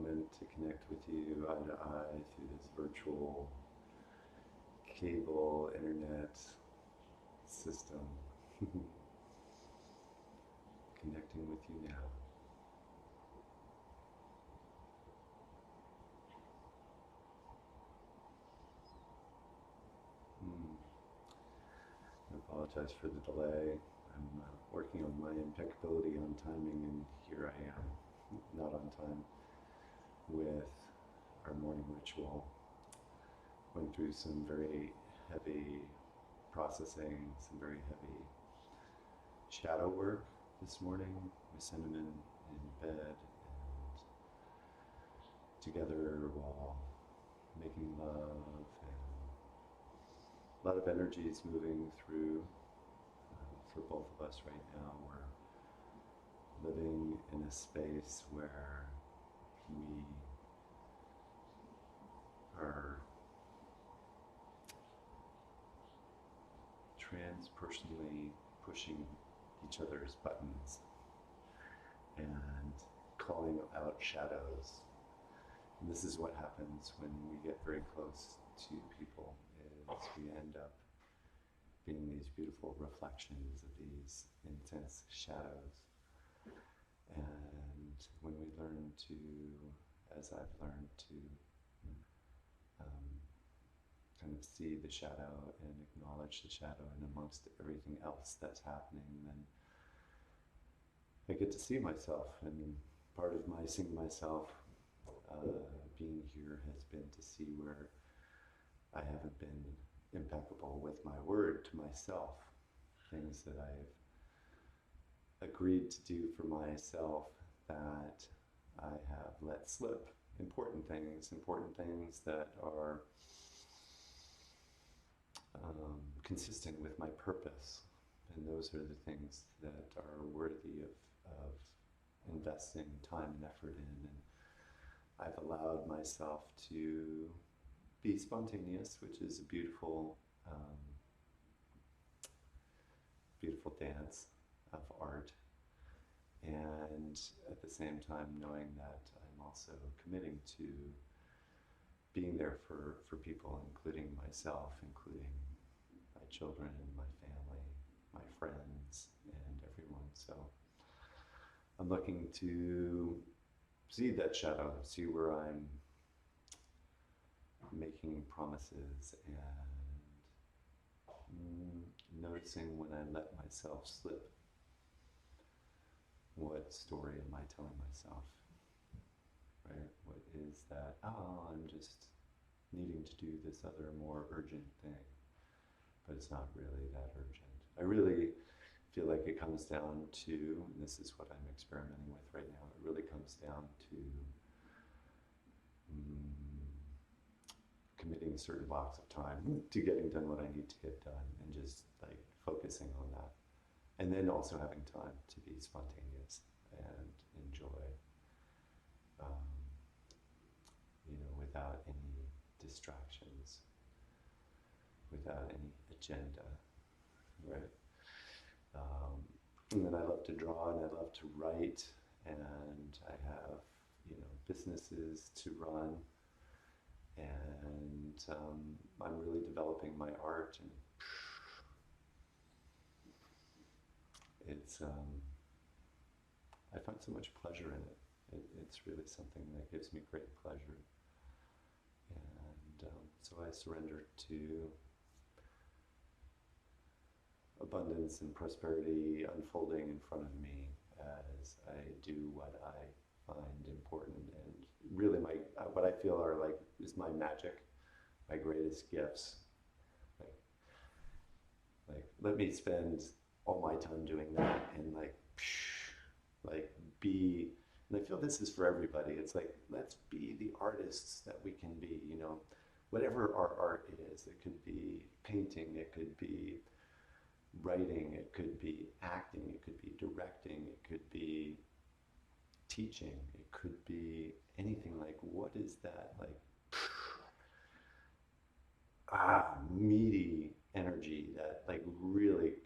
moment to connect with you eye to eye through this virtual cable internet system. Connecting with you now. Hmm. I apologize for the delay. I'm working on my impeccability on timing, and here I am, not on time, with our morning ritual. Went through some very heavy processing, some very heavy shadow work this morning with Cinnamon in bed and together while making love, and a lot of energy is moving through for both of us right now. We're living in a space where we are transpersonally pushing each other's buttons and calling out shadows. And this is what happens when we get very close to people, is we end up being these beautiful reflections of these intense shadows. And when we learn to, as I've learned to, um, kind of see the shadow and acknowledge the shadow, and amongst everything else that's happening, then I get to see myself. And part of my seeing myself being here has been to see where I haven't been impeccable with my word to myself, things that I've agreed to do for myself that I have let slip, important things that are consistent with my purpose. And those are the things that are worthy of investing time and effort in. And I've allowed myself to be spontaneous, which is a beautiful, beautiful dance of art. And at the same time, knowing that I'm also committing to being there for people, including myself, including my children, my family, my friends, and everyone. So I'm looking to see that shadow, see where I'm making promises, and noticing when I let myself slip. What story am I telling myself? Right? What is that? Oh, I'm just needing to do this other more urgent thing, but it's not really that urgent. I really feel like it comes down to, and this is what I'm experimenting with right now, it really comes down to committing certain blocks of time to getting done what I need to get done, and just like focusing on that. And then also having time to be spontaneous and enjoy, without any distractions, without any agenda, right? And then I love to draw and I love to write, and I have, businesses to run, and I'm really developing my art, and it's I find so much pleasure in it. It's really something that gives me great pleasure, and so I surrender to abundance and prosperity unfolding in front of me as I do what I find important, and really my what I feel are like is my magic, my greatest gifts. Like, let me spend all my time doing that, and like be. And I feel this is for everybody. It's like, let's be the artists that we can be. Whatever our art is. It could be painting. It could be writing, it could be acting, it could be directing, it could be teaching, it could be anything. Like, what is that, like, meaty energy that, like, really,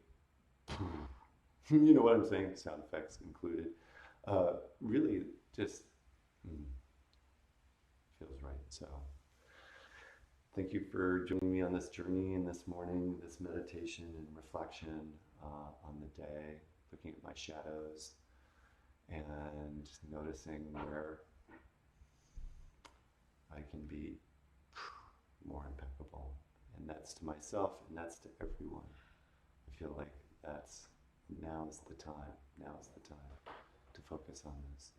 you know what I'm saying, sound effects included, really just feels right. So thank you for joining me on this journey and this morning, this meditation and reflection on the day, looking at my shadows and noticing where I can be more impeccable. And that's to myself and that's to everyone. I feel like now's the time to focus on this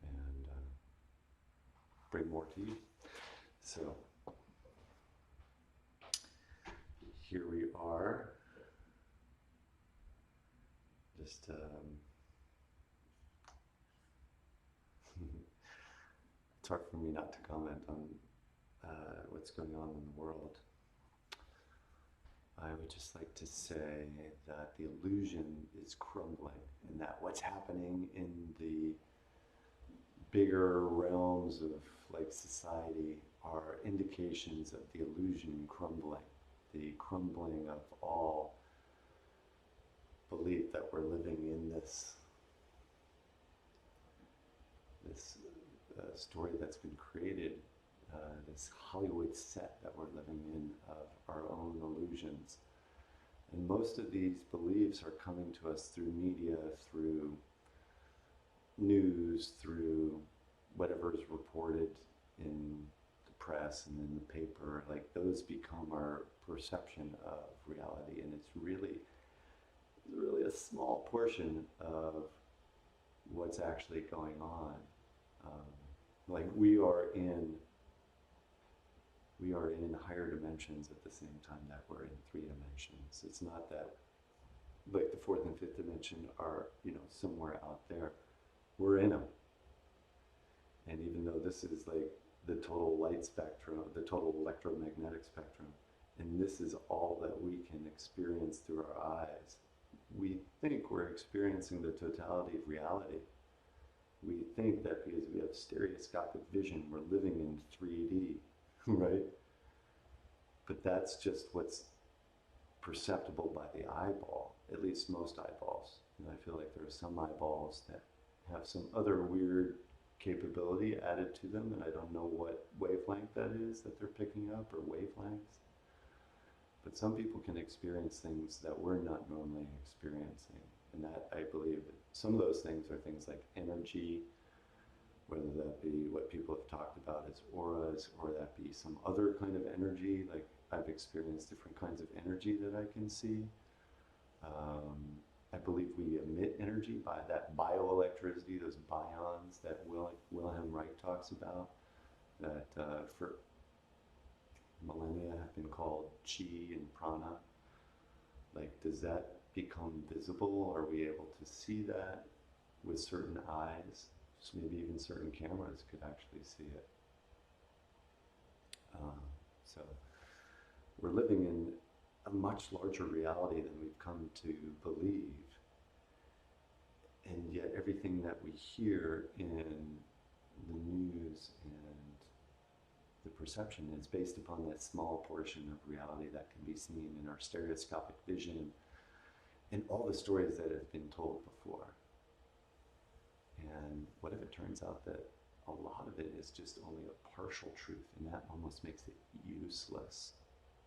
and bring more to you. So here we are. Just it's hard for me not to comment on what's going on in the world. I would just like to say that the illusion is crumbling and that what's happening in the bigger realms of like society are indications of the illusion crumbling, the crumbling of all belief that we're living in this story that's been created, this Hollywood set that we're living in of our own illusions. And most of these beliefs are coming to us through media, through news, through whatever is reported in the press and in the paper. Like those become our perception of reality, and it's really a small portion of what's actually going on. Like we are in higher dimensions at the same time that we're in 3 dimensions. It's not that like the 4th and 5th dimension are, somewhere out there. We're in them. And even though this is like the total light spectrum, the total electromagnetic spectrum, and this is all that we can experience through our eyes, we think we're experiencing the totality of reality. We think that because we have stereoscopic vision, we're living in 3D, right? But that's just what's perceptible by the eyeball, at least most eyeballs. And I feel like there are some eyeballs that have some other weird capability added to them, and I don't know what wavelength that is that they're picking up, or wavelengths. But some people can experience things that we're not normally experiencing. And that, I believe, some of those things are things like energy, whether that be what people have talked about as auras, or that be some other kind of energy. Like I've experienced different kinds of energy that I can see. I believe we emit energy by that bioelectricity, those bions that Wilhelm Reich talks about, that for millennia have been called chi and prana. Like, does that become visible? Are we able to see that with certain eyes? So maybe even certain cameras could actually see it. So we're living in a much larger reality than we've come to believe. And yet everything that we hear in the news and the perception is based upon that small portion of reality that can be seen in our stereoscopic vision and all the stories that have been told before. And what if it turns out that a lot of it is just only a partial truth, and that almost makes it useless?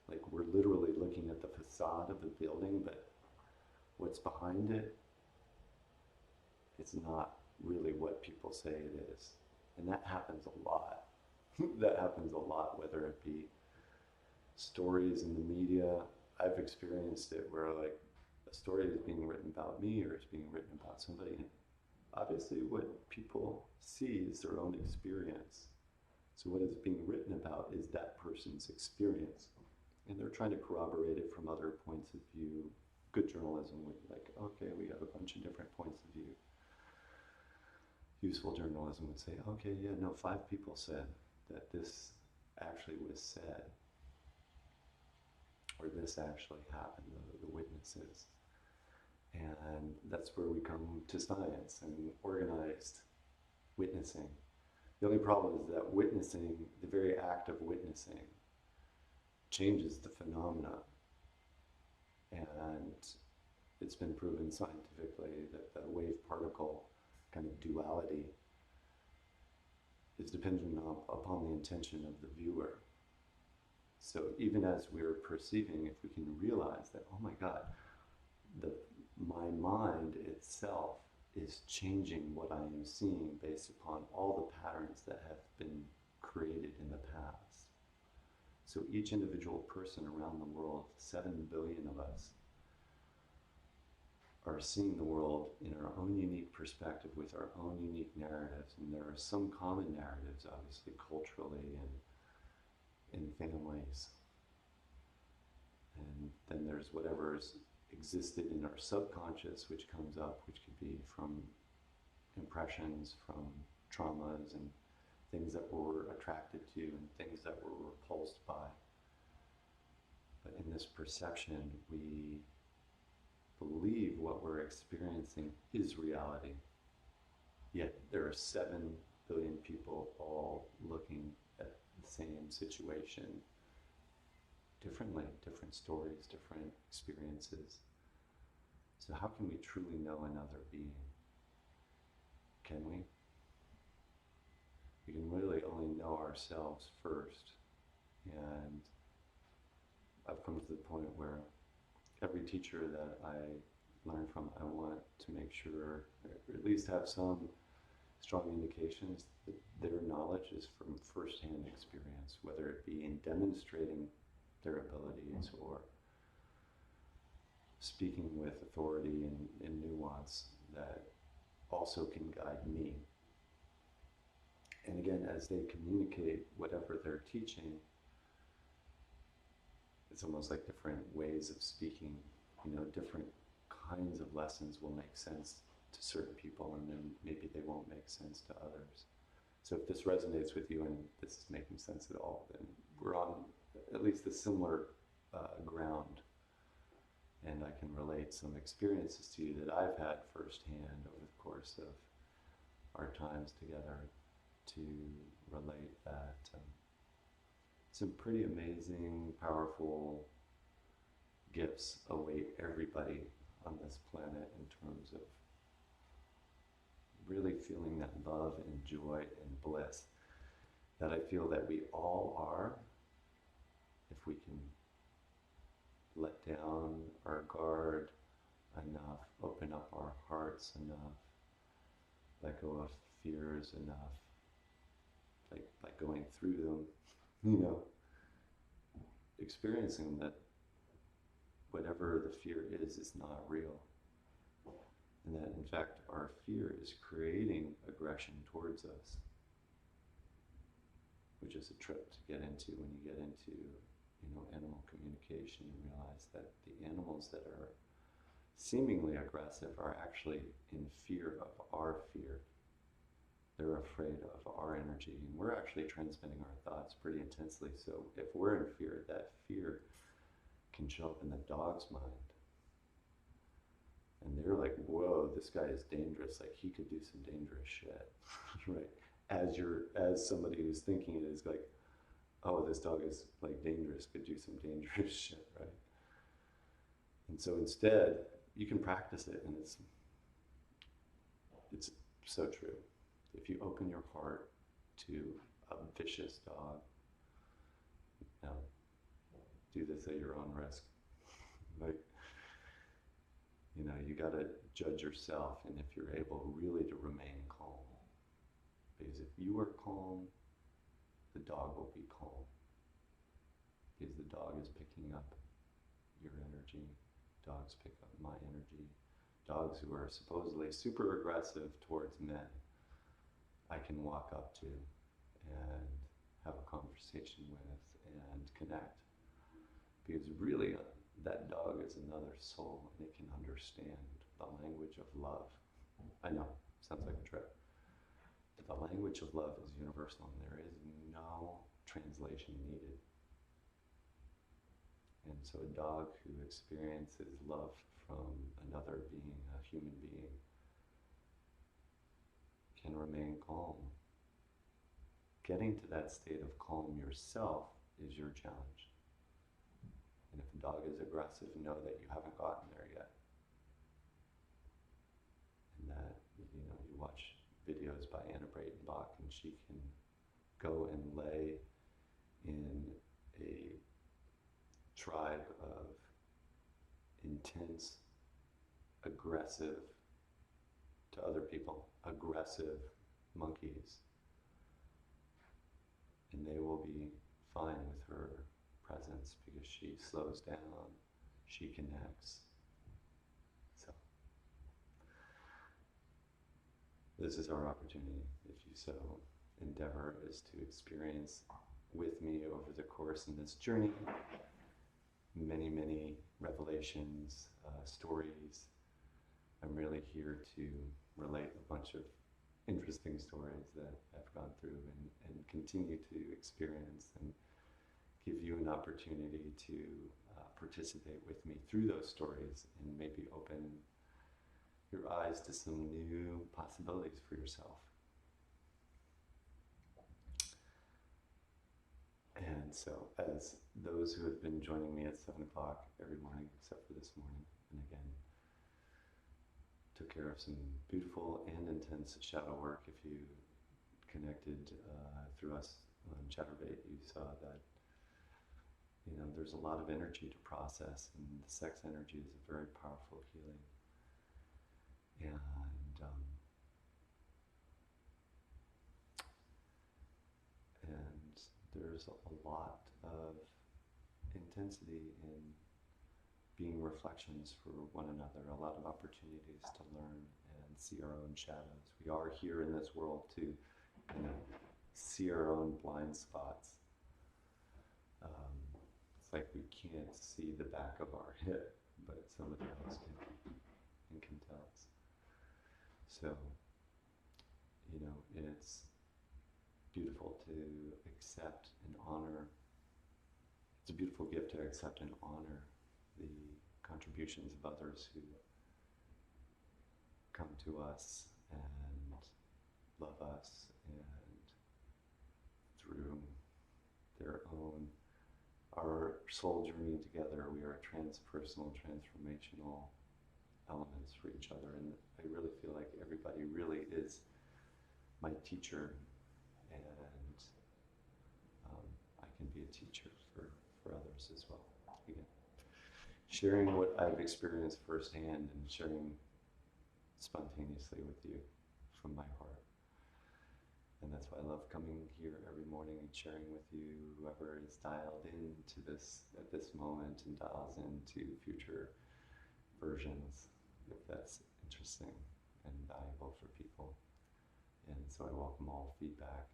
Like we're literally looking at the facade of the building, but what's behind it, it's not really what people say it is. And that happens a lot. That happens a lot, whether it be stories in the media. I've experienced it where like a story is being written about me or it's being written about somebody. And obviously what people see is their own experience. So what is being written about is that person's experience. And they're trying to corroborate it from other points of view. Good journalism would be like, okay, we have a bunch of different points of view. Useful journalism would say, okay, yeah, no, 5 people said that this actually was said, or this actually happened, the witnesses. And that's where we come to science and organized witnessing. The only problem is that witnessing, the very act of witnessing, changes the phenomena. And it's been proven scientifically that the wave-particle kind of duality is dependent upon the intention of the viewer. So even as we're perceiving, if we can realize that, oh my God, my mind itself is changing what I am seeing based upon all the patterns that have been created in the past. So each individual person around the world, 7 billion of us, are seeing the world in our own unique perspective with our own unique narratives. And there are some common narratives, obviously, culturally and in families. And then there's whatever's existed in our subconscious, which comes up, which could be from impressions, from traumas, and things that we're attracted to and things that we're repulsed by. But in this perception, we believe what we're experiencing is reality. Yet there are 7 billion people all looking at the same situation differently, different stories, different experiences. So how can we truly know another being? Can we? We can really only know ourselves first. And I've come to the point where every teacher that I learn from, I want to make sure, or at least have some strong indications that their knowledge is from firsthand experience, whether it be in demonstrating their abilities or speaking with authority and nuance that also can guide me. And again, as they communicate whatever they're teaching, it's almost like different ways of speaking. You know, different kinds of lessons will make sense to certain people, and then maybe they won't make sense to others. So if this resonates with you and this is making sense at all, then we're on at least a similar ground. And I can relate some experiences to you that I've had firsthand over the course of our times together to relate that some pretty amazing, powerful gifts await everybody on this planet in terms of really feeling that love and joy and bliss that I feel that we all are, if we can let down our guard enough, open up our hearts enough, let go of fears enough, like by going through them, you know, experiencing that whatever the fear is not real. And that in fact our fear is creating aggression towards us, which is a trip to get into when you get into, you know, animal communication and realize that the animals that are seemingly aggressive are actually in fear of our fear. They're afraid of our energy, and we're actually transmitting our thoughts pretty intensely. So if we're in fear, that fear can show up in the dog's mind. And they're like, whoa, this guy is dangerous. Like, he could do some dangerous shit, right? As somebody who's thinking it is like, oh, this dog is like dangerous, could do some dangerous shit, right? And so instead, you can practice it, and it's so true. If you open your heart to a vicious dog, now do this at your own risk. Like, you know, you gotta judge yourself, and if you're able really to remain calm. Because if you are calm, the dog will be calm. Because the dog is picking up your energy. Dogs pick up my energy. Dogs who are supposedly super aggressive towards men, I can walk up to and have a conversation with and connect. Because really, that dog is another soul, and it can understand the language of love. I know, sounds like a trip. But the language of love is universal, and there is no translation needed. And so a dog who experiences love from another being, a human being, can remain calm. Getting to that state of calm yourself is your challenge. And if a dog is aggressive, know that you haven't gotten there yet. And that, you know, you watch videos by Anna Breitenbach, and she can go and lay in a tribe of intense, aggressive, to other people, aggressive monkeys. And they will be fine with her presence because she slows down, she connects. So, this is our opportunity, if you so endeavor, is to experience with me over the course in this journey many, many revelations, stories. I'm really here to relate a bunch of interesting stories that I've gone through and continue to experience, and give you an opportunity to participate with me through those stories and maybe open your eyes to some new possibilities for yourself. And so, as those who have been joining me at 7 o'clock every morning, except for this morning, and again, took care of some beautiful and intense shadow work. If you connected through us on Chatterbait, you saw that, you know, there's a lot of energy to process, and the sex energy is a very powerful healing. And there's a lot of intensity in being reflections for one another, a lot of opportunities to learn and see our own shadows. We are here in this world to kind of see our own blind spots. It's like we can't see the back of our head, but somebody else can and can tell us. So, you know, it's beautiful to accept and honor. It's a beautiful gift to accept and honor the contributions of others who come to us and love us, and through their own, our soul journey together, we are transpersonal, transformational elements for each other. And I really feel like everybody really is my teacher, and I can be a teacher for others as well. Again, sharing what I've experienced firsthand and sharing spontaneously with you from my heart. And that's why I love coming here every morning and sharing with you, whoever is dialed into this at this moment and dials into future versions, if that's interesting and valuable for people. And so I welcome all feedback.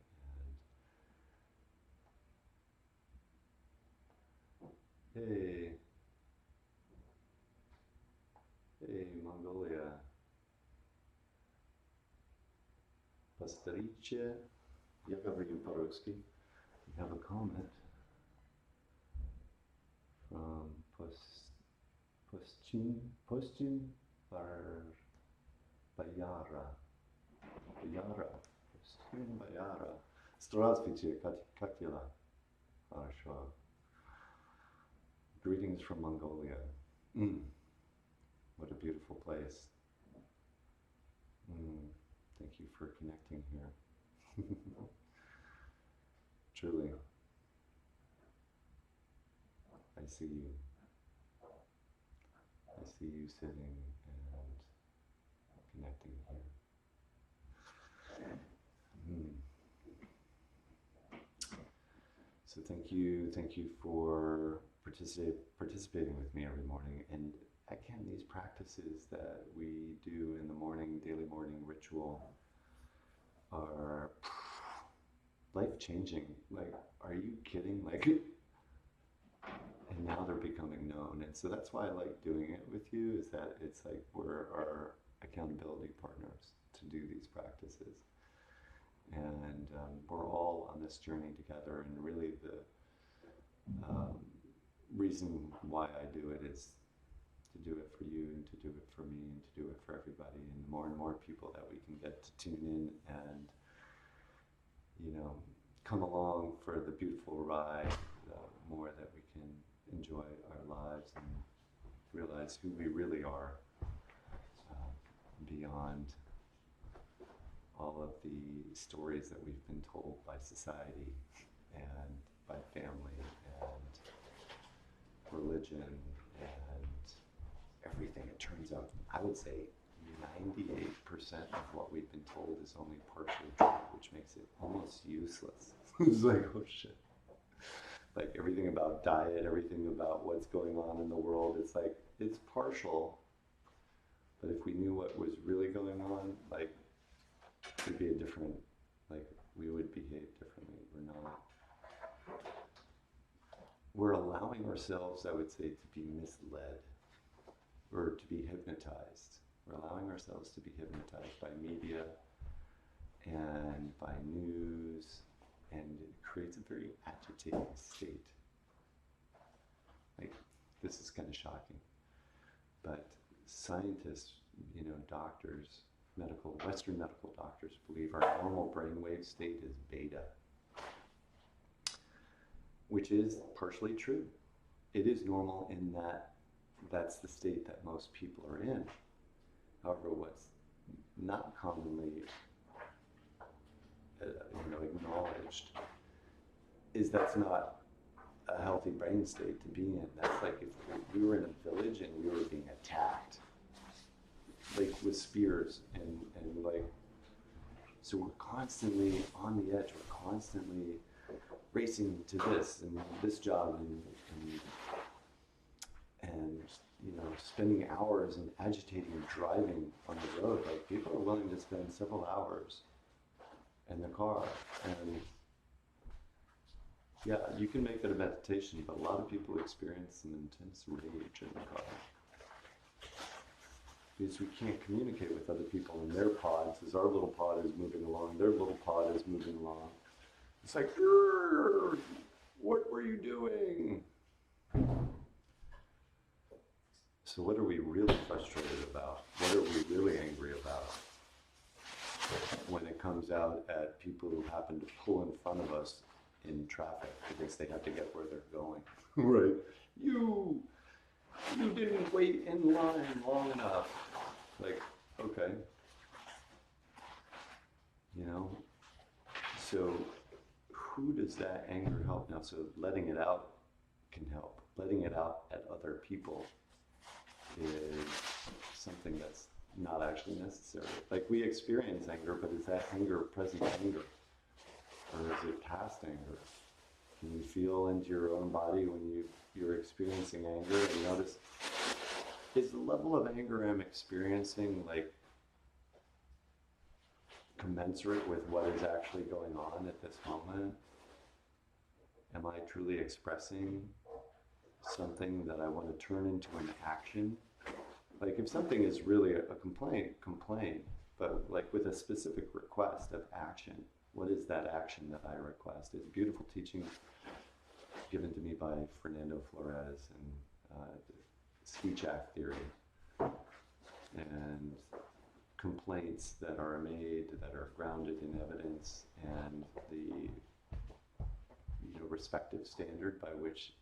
And hey, Mongolia. Pastorice, я говорю по-русски. We have a comment from Postin Bayara. Postin Bayara. Здравствуйте, как дела? Хорошо. Greetings from Mongolia. What a beautiful place. Thank you for connecting here. Truly. I see you. I see you sitting and connecting here. So thank you for participating with me every morning. And again, these practices that we do in the morning, daily morning ritual, are life-changing. Like, are you kidding? Like, and now they're becoming known. And so that's why I like doing it with you, is that it's like we're our accountability partners to do these practices. And we're all on this journey together. And really the reason why I do it is to do it for you, and to do it for me, and to do it for everybody. And the more and more people that we can get to tune in and, you know, come along for the beautiful ride, the more that we can enjoy our lives and realize who we really are, beyond all of the stories that we've been told by society and by family and religion and everything. It turns out, I would say 98% of what we've been told is only partially true, which makes it almost useless. It's like, oh shit. Like everything about diet, everything about what's going on in the world, it's like, it's partial. But if we knew what was really going on, like, it'd be a different, like, we would behave differently. We're not. We're allowing ourselves, I would say, to be misled or to be hypnotized. We're allowing ourselves to be hypnotized by media and by news, and it creates a very agitating state. Like, this is kind of shocking, but scientists, doctors, Western medical doctors believe our normal brainwave state is beta, which is partially true. It is normal in that that's the state that most people are in. However, what's not commonly acknowledged is that's not a healthy brain state to be in. That's like if we were in a village and we were being attacked, like with spears and like, so we're constantly on the edge. We're constantly racing to this and this job and spending hours and agitating and driving on the road. Like, people are willing to spend several hours in the car, and yeah, you can make it a meditation, but a lot of people experience some intense rage in the car because we can't communicate with other people in their pods as our little pod is moving along, their little pod is moving along. It's like, what were you doing? So what are we really frustrated about? What are we really angry about when it comes out at people who happen to pull in front of us in traffic because they have to get where they're going? Right. You didn't wait in line long enough. Like, okay. So who does that anger help now? So letting it out can help. Letting it out at other people is something that's not actually necessary. Like, we experience anger, but is that anger present anger? Or is it past anger? Can you feel into your own body when you're experiencing anger and notice, is the level of anger I'm experiencing like commensurate with what is actually going on at this moment? Am I truly expressing something that I want to turn into an action? Like, if something is really a complaint, but like with a specific request of action, what is that action that I request? It's a beautiful teaching given to me by Fernando Flores and speech act theory, and complaints that are made that are grounded in evidence and the respective standard by which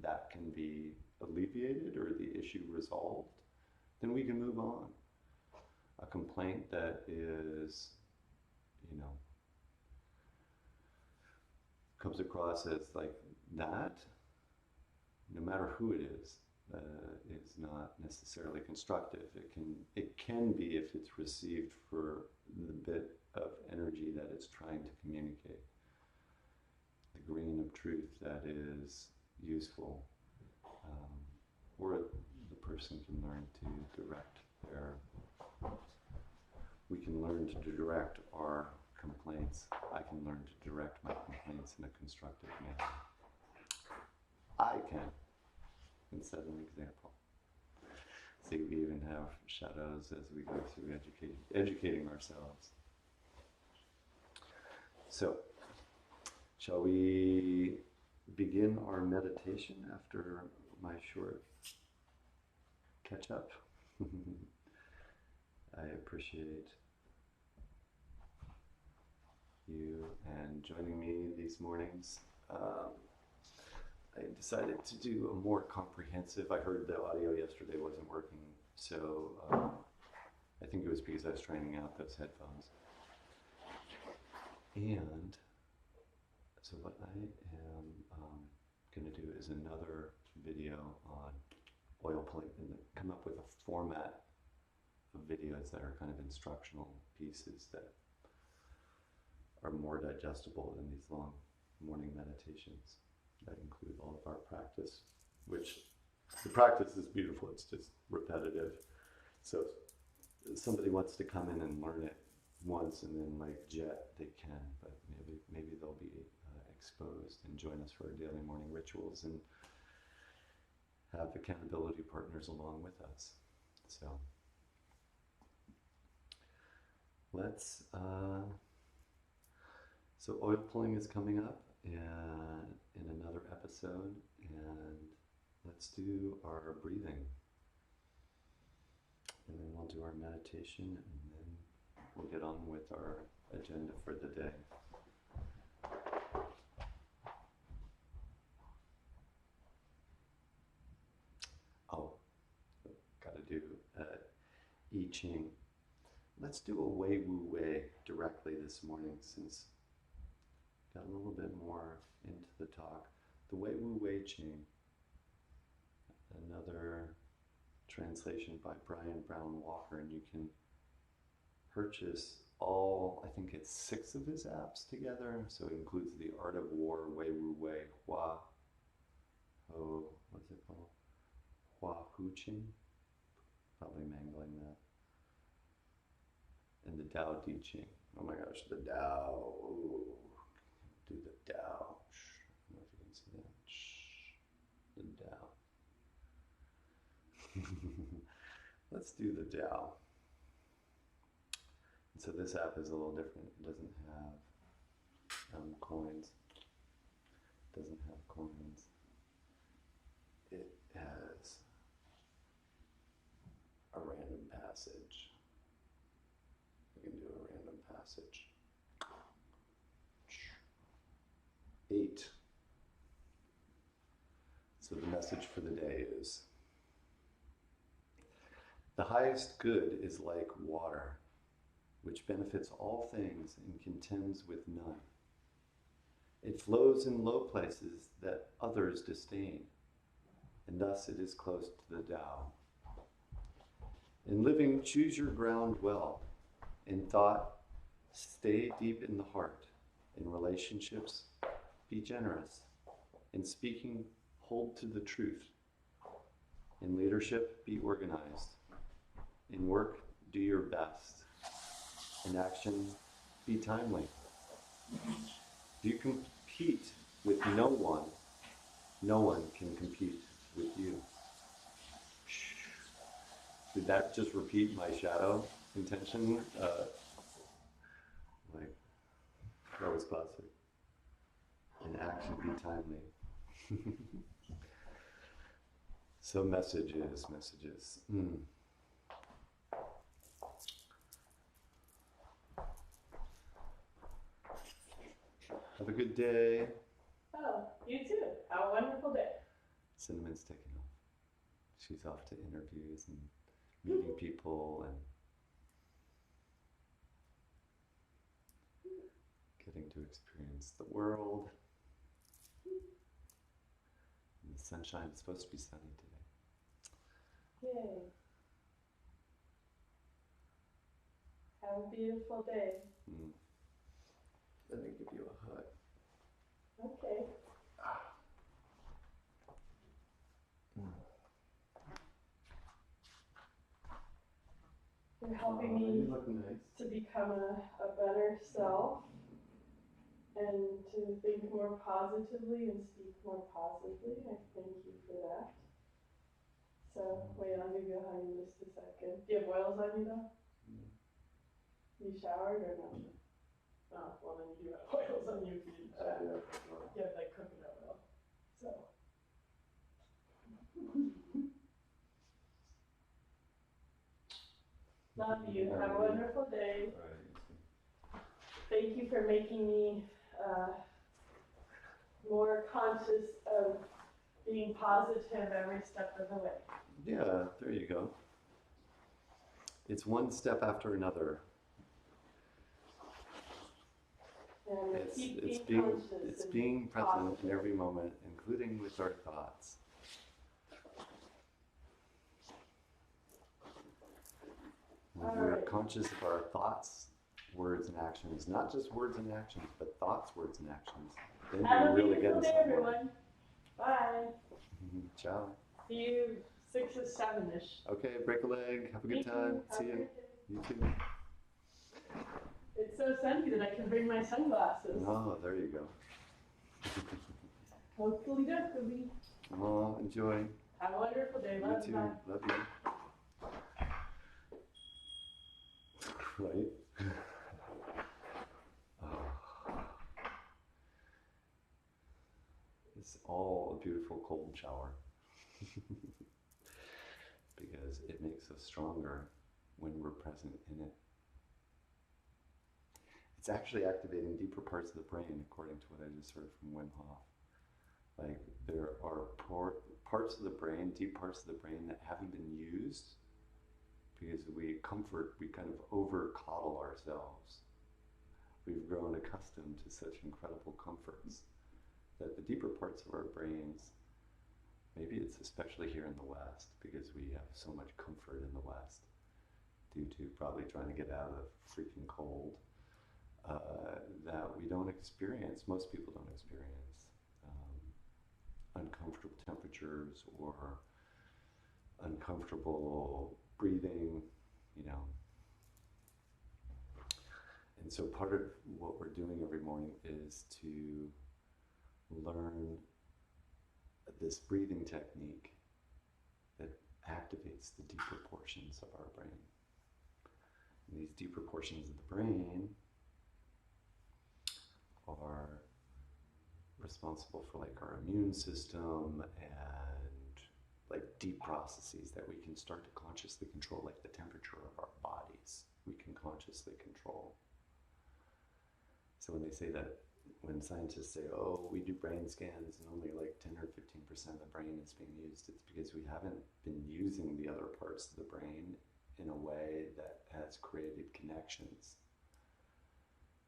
that can be alleviated or the issue resolved, then we can move on. A complaint that is, comes across as like that, no matter who it is not necessarily constructive. It can be if it's received for the bit of energy that it's trying to communicate, the grain of truth that is useful, or the person can learn to direct we can learn to direct our complaints. I can learn to direct my complaints in a constructive manner. I can, and set an example. See, we even have shadows as we go through educating ourselves. So, shall we begin our meditation after my short catch up? I appreciate you and joining me these mornings. I decided to do a more comprehensive, I heard the audio yesterday wasn't working, so I think it was because I was trying out those headphones. And so what I am going to do is another video on oil pulling and come up with a format of videos that are kind of instructional pieces that are more digestible than these long morning meditations that include all of our practice, which the practice is beautiful, it's just repetitive. So if somebody wants to come in and learn it once and then like jet, they can, but maybe they'll be exposed and join us for our daily morning rituals and have accountability partners along with us. So let's so oil pulling is coming up in another episode, and let's do our breathing, and then we'll do our meditation, and then we'll get on with our agenda for the day. Oh, got to do I Ching. Let's do a Wei Wu Wei directly this morning, since got a little bit more into the talk. The Wei Wu Wei Ching, another translation by Brian Brown Walker, and you can purchase all, I think it's 6 of his apps together. So it includes The Art of War, Wei Wu Wei, Hua Ho, what's it called? Hua Hu Ching? Probably mangling that. And the Tao Di Ching. Oh my gosh, the Tao. Ooh. Do the Tao. I don't know if you can see that. The Tao. Let's do the Tao. And so this app is a little different. It doesn't have coins. It doesn't have coins. It has a random passage. We can do a random passage. 8. So the message for the day is, the highest good is like water, which benefits all things and contends with none. It flows in low places that others disdain, and thus it is close to the Tao. In living, choose your ground well. In thought, stay deep in the heart. In relationships, be generous. In speaking, hold to the truth. In leadership, be organized. In work, do your best. In action, be timely. If you compete with no one can compete with you. Did that just repeat my shadow intention? That was classic. In action, be timely. So messages. Have a good day. Oh, you too. Have a wonderful day. Cinnamon's taking off. She's off to interviews and meeting people and getting to experience the world. And the sunshine is supposed to be sunny today. Yay. Have a beautiful day. Let me give you a hug. Okay. You're helping me You look nice. to become a better self and to think more positively and speak more positively. I thank you for that. So, wait, I'll give you a hug in just a second. Do you have oils on you though? You showered or no? Oh, well then you do have oils on you. You have like coconut oil. So. Love you. Have a wonderful day. Thank you for making me more conscious of being positive every step of the way. Yeah, there you go. It's one step after another. And It's keep it's being being conscious it's and being present in positive. every moment, including with our thoughts. When All we're right. conscious of our thoughts, words, and actions, not just words and actions, but thoughts, words, and actions, then Have a we're really beautiful getting day, somewhere. everyone. Bye. Ciao. See you 6 or 7-ish. Okay, break a leg. Have a good Thank time. you. Have See a you. good day. You too. It's so sunny that I can bring my sunglasses. Oh, there you go. Hopefully, definitely. Oh, enjoy. Have a wonderful day. You Love too. you. Bye. Love you. Right? Oh. It's all a beautiful cold shower. Because it makes us stronger when we're present in it. It's actually activating deeper parts of the brain, according to what I just heard from Wim Hof. Like, there are parts of the brain, deep parts of the brain that haven't been used because we kind of over coddle ourselves. We've grown accustomed to such incredible comforts that the deeper parts of our brains, maybe it's especially here in the West, because we have so much comfort in the West, due to probably trying to get out of freaking cold, that we don't experience, most people don't experience uncomfortable temperatures or uncomfortable breathing, you know. And so part of what we're doing every morning is to learn this breathing technique that activates the deeper portions of our brain. And these deeper portions of the brain are responsible for like our immune system and like deep processes that we can start to consciously control, like the temperature of our bodies, we can consciously control. So when they say that, when scientists say, oh, we do brain scans and only like 10 or 15% of the brain is being used, it's because we haven't been using the other parts of the brain in a way that has created connections.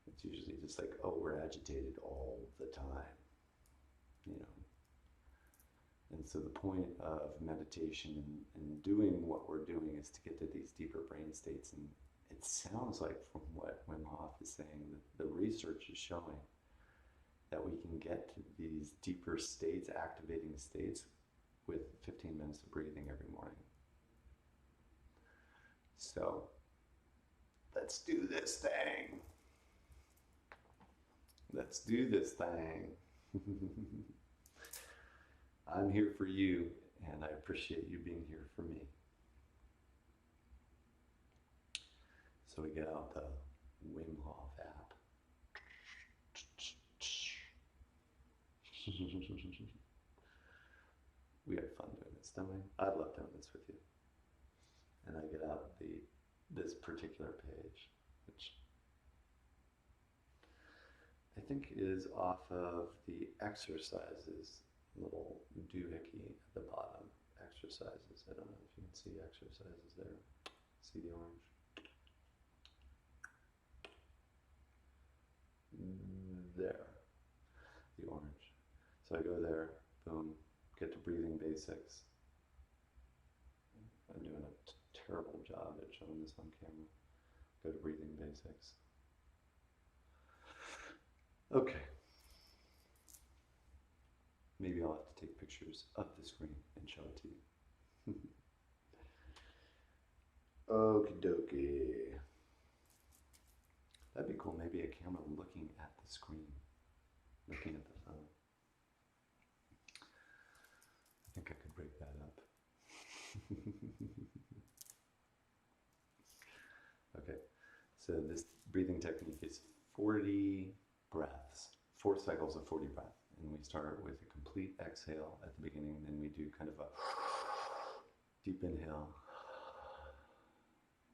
It's usually just like, oh, we're agitated all the time, you know. And so the point of meditation and doing what we're doing is to get to these deeper brain states. And it sounds like, from what Wim Hof is saying, that the research is showing that we can get to these deeper states, activating states, with 15 minutes of breathing every morning. So let's do this thing. Let's do this thing. I'm here for you, and I appreciate you being here for me. So we get out the Wim Hof app. We have fun doing this, don't we? I love doing this with you. And I get out this particular page, which I think is off of the exercises little doohickey at the bottom. Exercises. I don't know if you can see exercises there. See the orange? There. The orange. So I go there, boom, get to breathing basics. I'm doing a terrible job at showing this on camera. Go to breathing basics. Okay. Maybe I'll have to take pictures of the screen and show it to you. Okie dokie. That'd be cool, maybe a camera looking at the screen, looking at the phone. I think I could break that up. Okay, so this breathing technique is 40 breaths, 4 cycles of 40 breath. And we start with a complete exhale at the beginning, then we do kind of a deep inhale,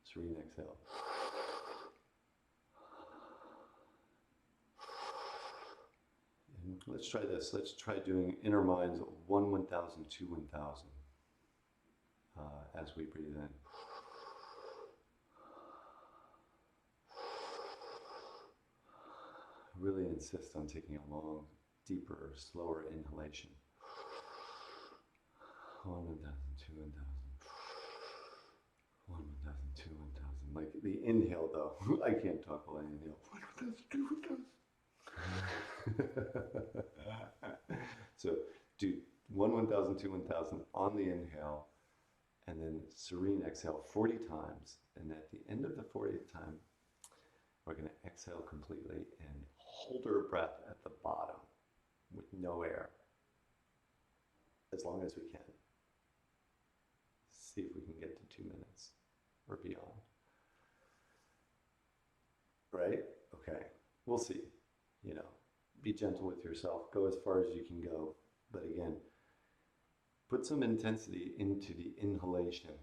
serene exhale. And let's try this. Let's try doing inner minds 1, 1,000, 2, 1,000 as we breathe in. really insist on taking a long, deeper, slower inhalation. 1,000, 2,000. 1,000, 2,000. Like the inhale though, I can't talk while I inhale. 1,000, 2,000. So do 1,000, 2,000 on the inhale, and then serene exhale 40 times. And at the end of the 40th time, we're going to exhale completely and hold our breath at the bottom with no air, as long as we can. See if we can get to 2 minutes or beyond. Right? Okay. We'll see. You know, be gentle with yourself. Go as far as you can go. But again, put some intensity into the inhalation,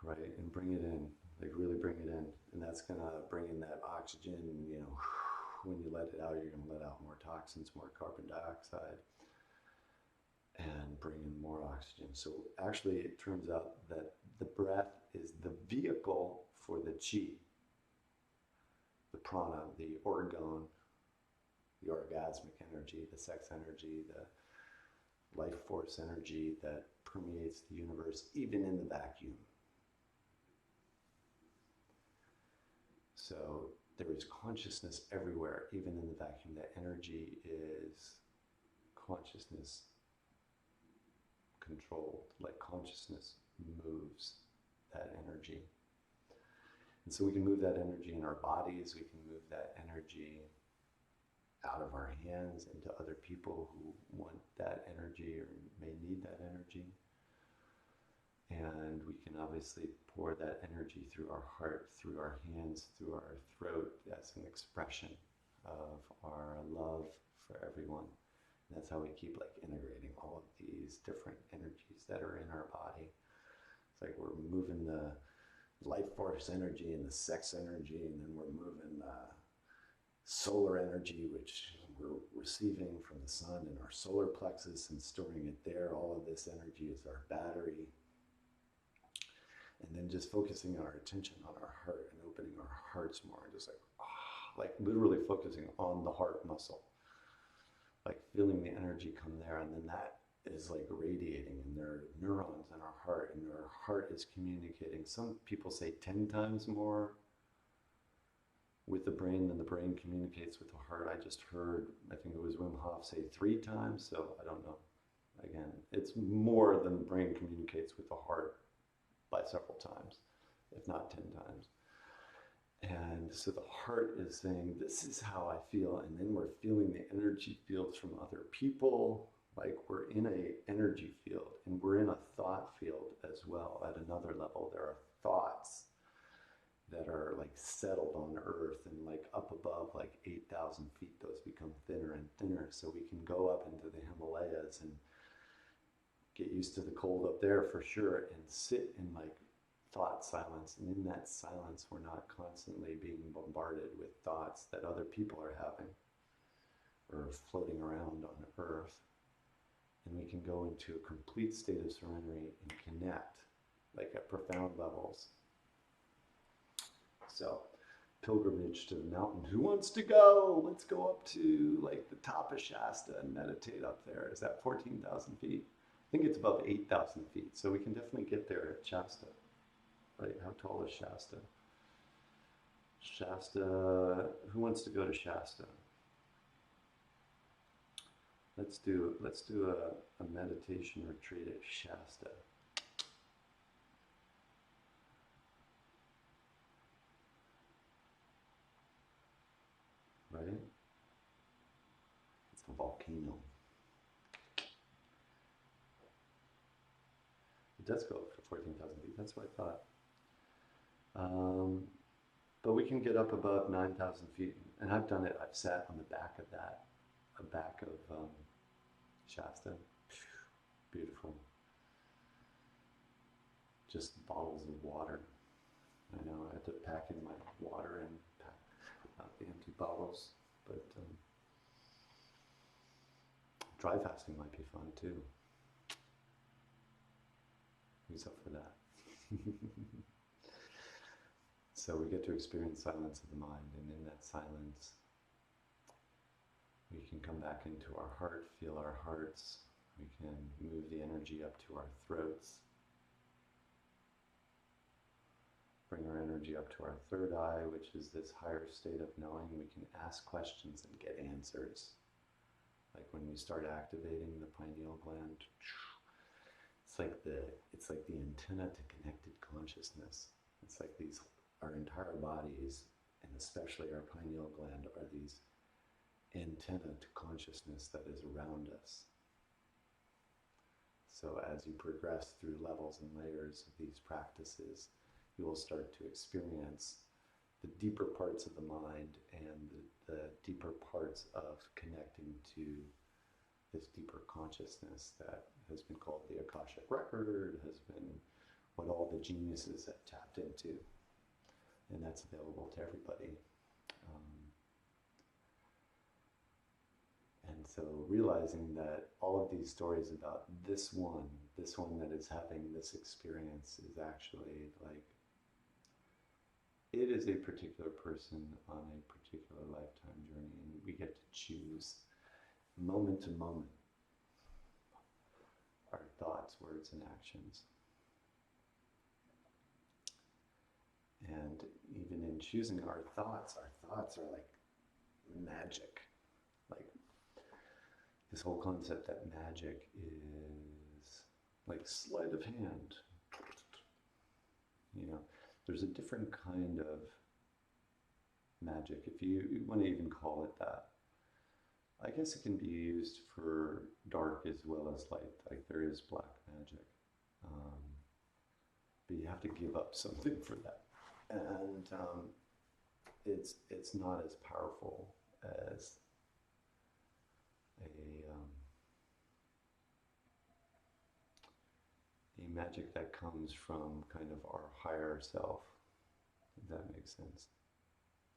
right? And bring it in. Like really bring it in. And that's going to bring in that oxygen. You know, when you let it out, you're going to let out more toxins, more carbon dioxide, and bring in more oxygen. So actually it turns out that the breath is the vehicle for the chi, the prana, the orgone, the orgasmic energy, the sex energy, the life force energy that permeates the universe, even in the vacuum. So there is consciousness everywhere, even in the vacuum. That energy is consciousness controlled, like consciousness moves that energy. And so we can move that energy in our bodies, we can move that energy out of our hands into other people who want that energy or may need that energy. And we can obviously pour that energy through our heart, through our hands, through our throat as an expression of our love for everyone. And that's how we keep like integrating all of these different energies that are in our body. It's like we're moving the life force energy and the sex energy, and then we're moving solar energy, which we're receiving from the sun in our solar plexus and storing it there. All of this energy is our battery. And then just focusing our attention on our heart and opening our hearts more, and just like literally focusing on the heart muscle, like feeling the energy come there, and then that is like radiating, and there are neurons in our heart, and our heart is communicating. Some people say 10 times more with the brain than the brain communicates with the heart. I just heard, I think it was Wim Hof say 3 times, so I don't know. Again, it's more than the brain communicates with the heart by several times, if not 10 times. And so the heart is saying, this is how I feel. And then we're feeling the energy fields from other people. Like we're in an energy field, and we're in a thought field as well. At another level, there are thoughts that are like settled on earth, and like up above like 8,000 feet, those become thinner and thinner. So we can go up into the Himalayas and get used to the cold up there for sure, and sit in like thought silence. And in that silence, we're not constantly being bombarded with thoughts that other people are having or floating around on earth. And we can go into a complete state of serenity and connect like at profound levels. So pilgrimage to the mountain. Who wants to go? Let's go up to like the top of Shasta and meditate up there. Is that 14,000 feet? I think it's above 8,000 feet. So we can definitely get there at Shasta. Right? How tall is Shasta? Shasta, who wants to go to Shasta? Let's do a meditation retreat at Shasta. Right? It's a volcano. It does go up to 14,000 feet. That's what I thought. But we can get up above 9,000 feet. And I've done it. I've sat on the back of that, Shasta. Beautiful. Just bottles of water. I know I had to pack in my water and pack out the empty bottles. But dry fasting might be fun too. Who's up for that? So we get to experience silence of the mind, and in that silence, We can come back into our heart, feel our hearts. We can move the energy up to our throats. Bring our energy up to our third eye, which is this higher state of knowing. We can ask questions and get answers. Like when we start activating the pineal gland, it's like the antenna to connected consciousness. It's like our entire bodies, and especially our pineal gland, are these antenna to consciousness that is around us. So as you progress through levels and layers of these practices, you will start to experience the deeper parts of the mind and the deeper parts of connecting to this deeper consciousness that has been called the Akashic Record, has been what all the geniuses have tapped into. And that's available to everybody. And so realizing that all of these stories about this one that is having this experience is actually like, it is a particular person on a particular lifetime journey, and we get to choose moment to moment our thoughts, words, and actions. And even in choosing our thoughts are like magic. Like this whole concept that magic is like sleight of hand. You know, there's a different kind of magic, if you want to even call it that. I guess it can be used for dark as well as light, like there is black magic. But you have to give up something for that. And it's not as powerful as a magic that comes from kind of our higher self, if that makes sense.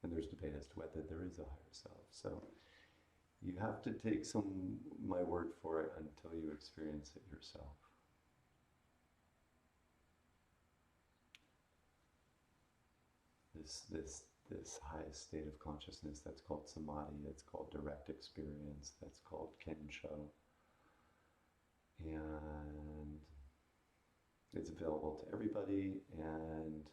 And there's debate as to whether there is a higher self. So you have to take my word for it until you experience it yourself. This highest state of consciousness, that's called samadhi, it's called direct experience, that's called kensho. And it's available to everybody, and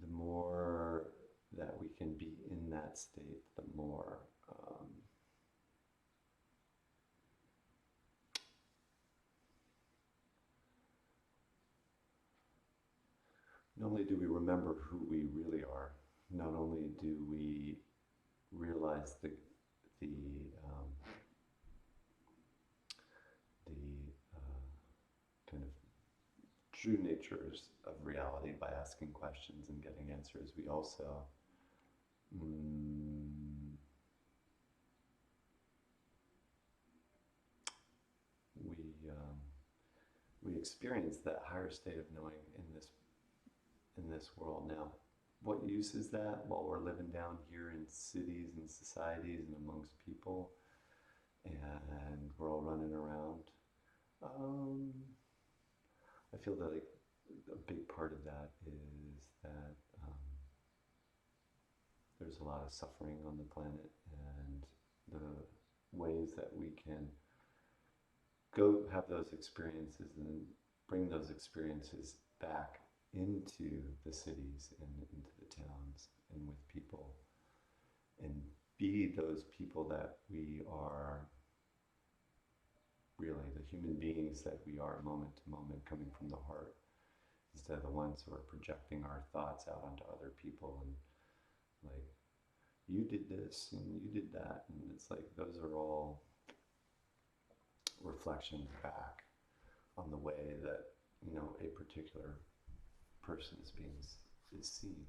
the more that we can be in that state, the more not only do we remember who we really are, not only do we realize the kind of true natures of reality by asking questions and getting answers, we also we experience that higher state of knowing in this world. Now, what use is that while we're living down here in cities and societies and amongst people, and we're all running around? I feel that like a big part of that is that there's a lot of suffering on the planet, and the ways that we can go have those experiences and bring those experiences back into the cities and into the towns and with people, and be those people that we are, really the human beings that we are moment to moment, coming from the heart, instead of the ones who are projecting our thoughts out onto other people and like, you did this and you did that, and it's like those are all reflections back on the way that, you know, a particular person is seen.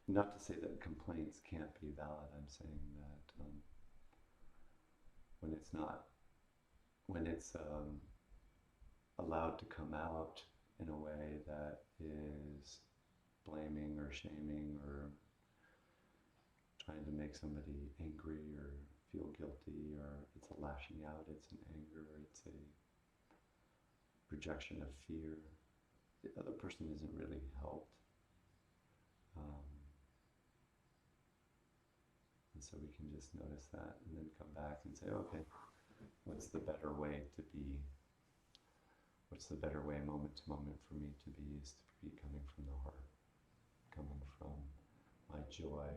Not to say that complaints can't be valid. I'm saying that when it's allowed to come out in a way that is blaming or shaming or trying to make somebody angry or feel guilty, or it's a lashing out, it's an anger, it's a projection of fear, the other person isn't really helped. And so we can just notice that and then come back and say, okay, what's the better way to be? What's the better way, moment to moment, for me to be, is to be coming from the heart, coming from my joy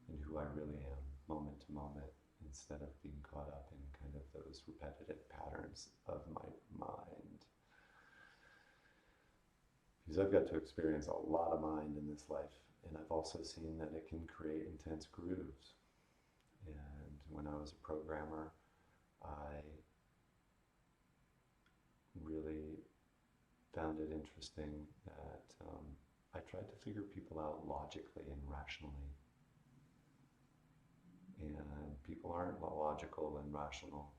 and who I really am, moment to moment, instead of being caught up in kind of those repetitive patterns of my mind. Because I've got to experience a lot of mind in this life, and I've also seen that it can create intense grooves. And when I was a programmer, I really found it interesting that I tried to figure people out logically and rationally. And people aren't logical and rational.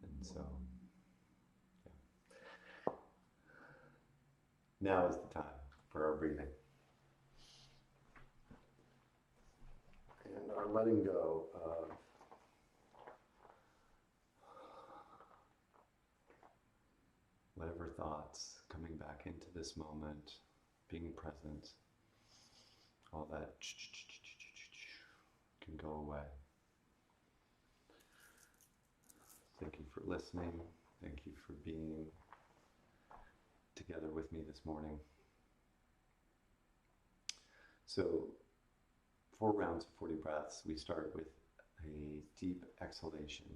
And so, yeah. Now is the time for our breathing. And our letting go of whatever thoughts, coming back into this moment, being present, all that can go away. Thank you for listening. Thank you for being together with me this morning. So, 4 rounds of 40 breaths. We start with a deep exhalation.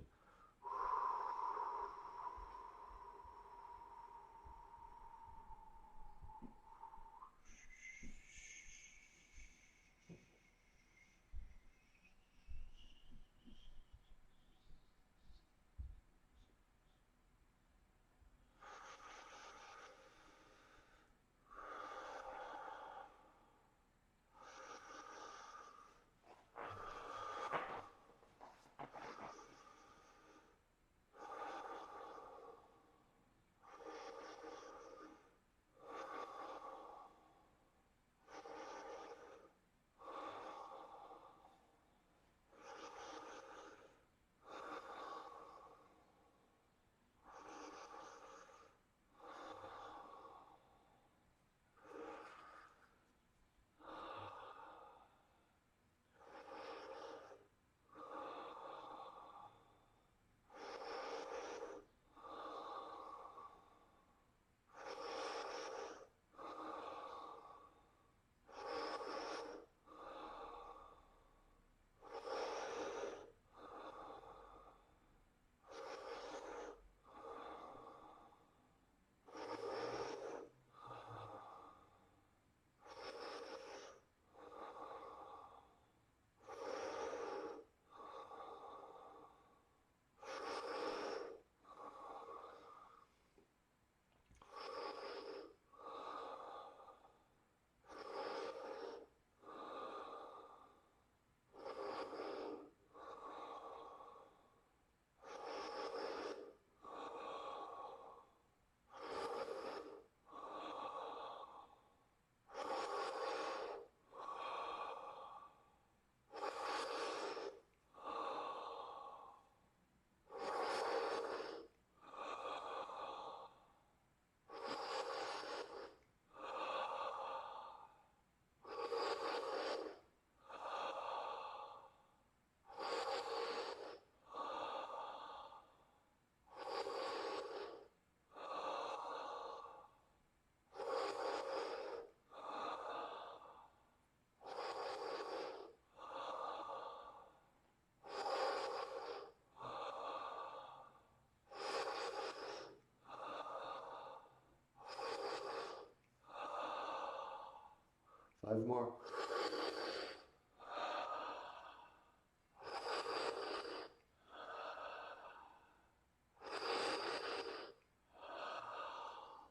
Five more.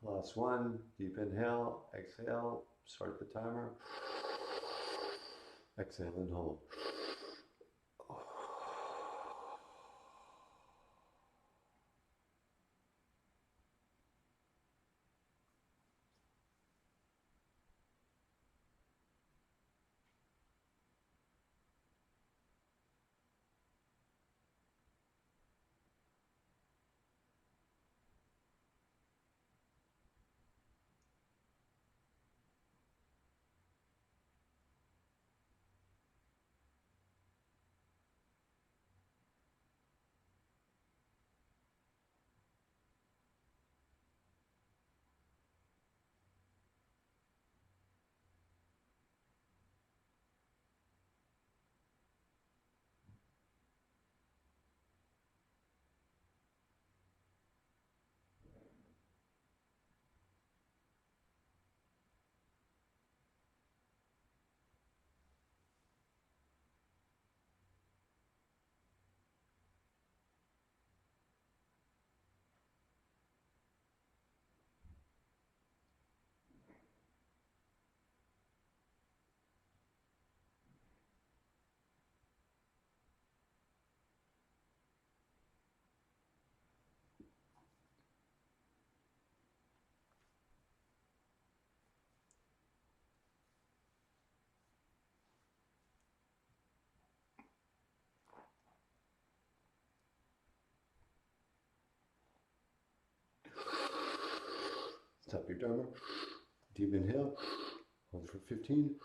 Last one. Deep inhale, exhale, start the timer. Exhale and hold. Stop your timer. Deep inhale. Hold for 15.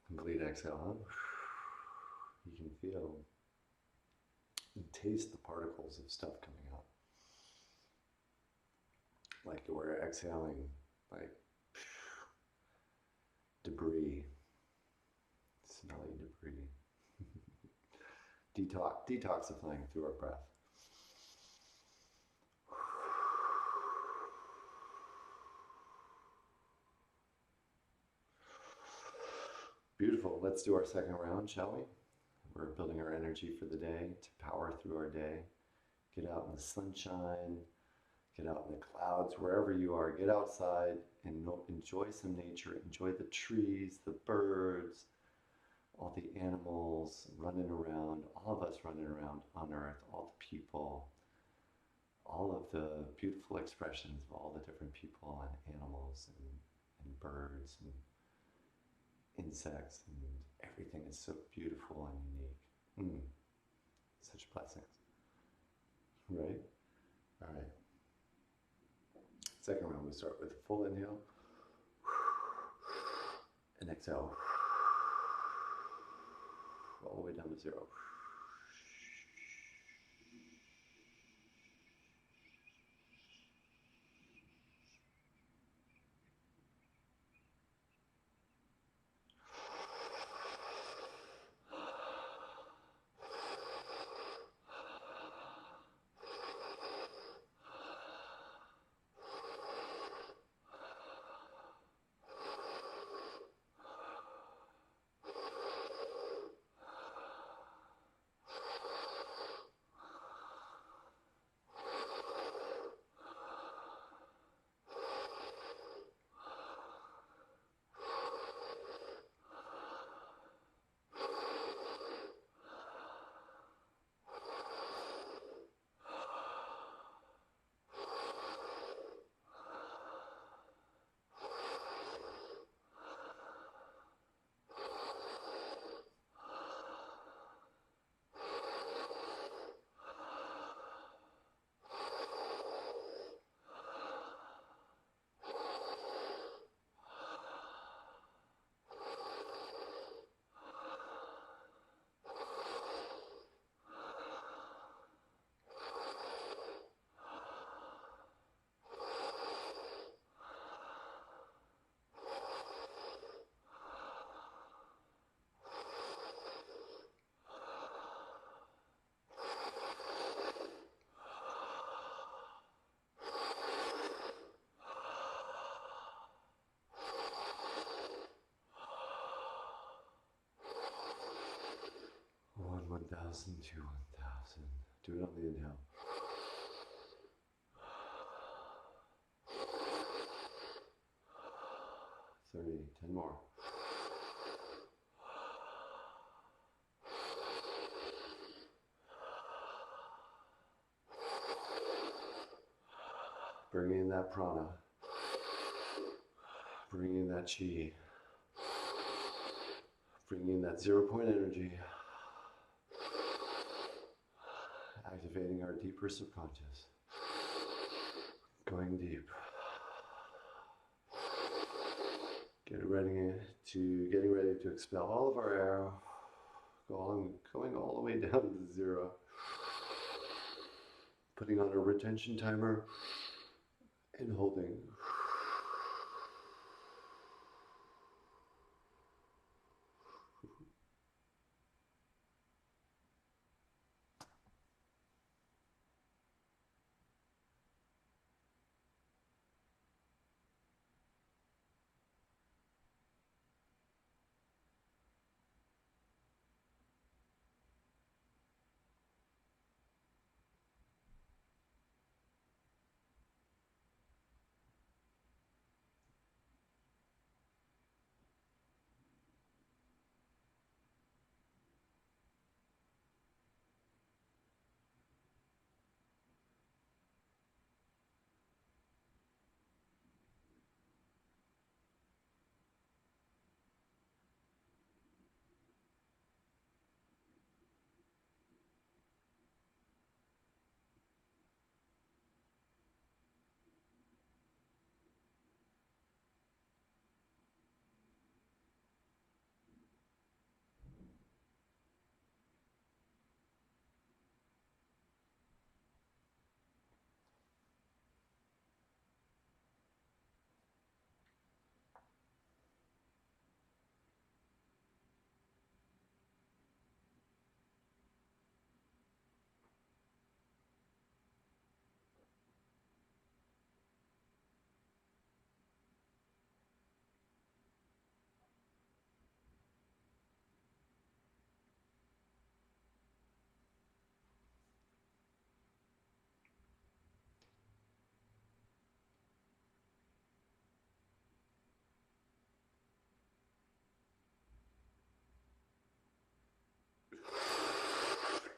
Complete exhale, huh? You can feel and taste the particles of stuff coming out. Like we're exhaling, like debris, smelly debris. Detoxifying through our breath. Beautiful. Let's do our second round, shall we? We're building our energy for the day to power through our day. Get out in the sunshine, get out in the clouds, wherever you are. Get outside and enjoy some nature. Enjoy the trees, the birds, all the animals running around, all of us running around on earth, all the people, all of the beautiful expressions of all the different people and animals and birds and insects, and everything is so beautiful and unique. Such blessings, right? All right. Second round, we start with a full inhale and exhale all the way down to 0. One, 1,000, 2, 1,000. Do it on the inhale. 30, 10 more. Bring in that prana. Bring in that chi. Bring in that 0 point energy. Activating our deeper subconscious. Going deep. Getting ready to expel all of our air. Going all the way down to 0. Putting on a retention timer and holding.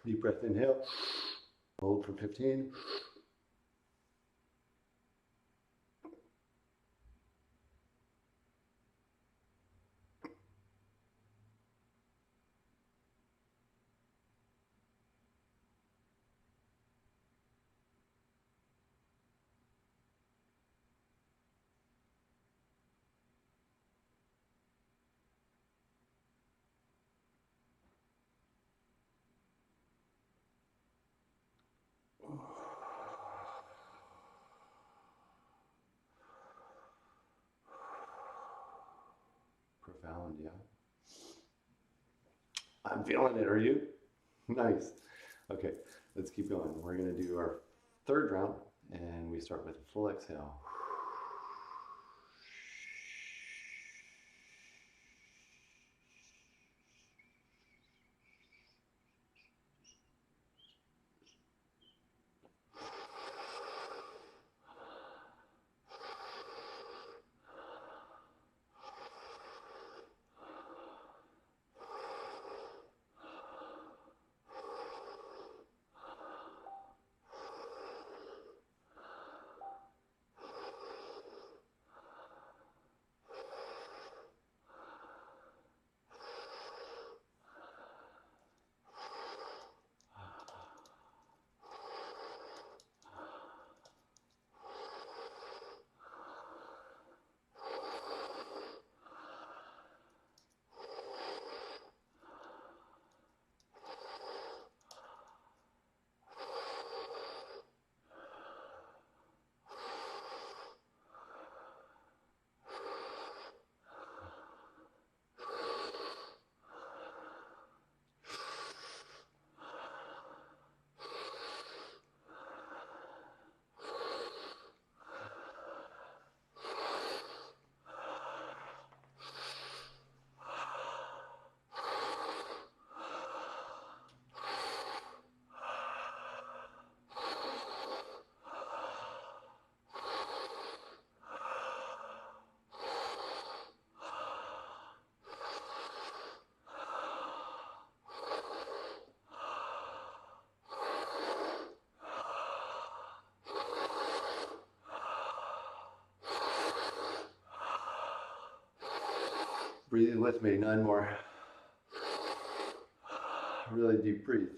Deep breath, inhale. Hold for 15. Profound, yeah. I'm feeling it, are you? Nice. Okay, let's keep going. We're going to do our third round, and we start with a full exhale. Breathe with me, 9 more. Really deep breathe.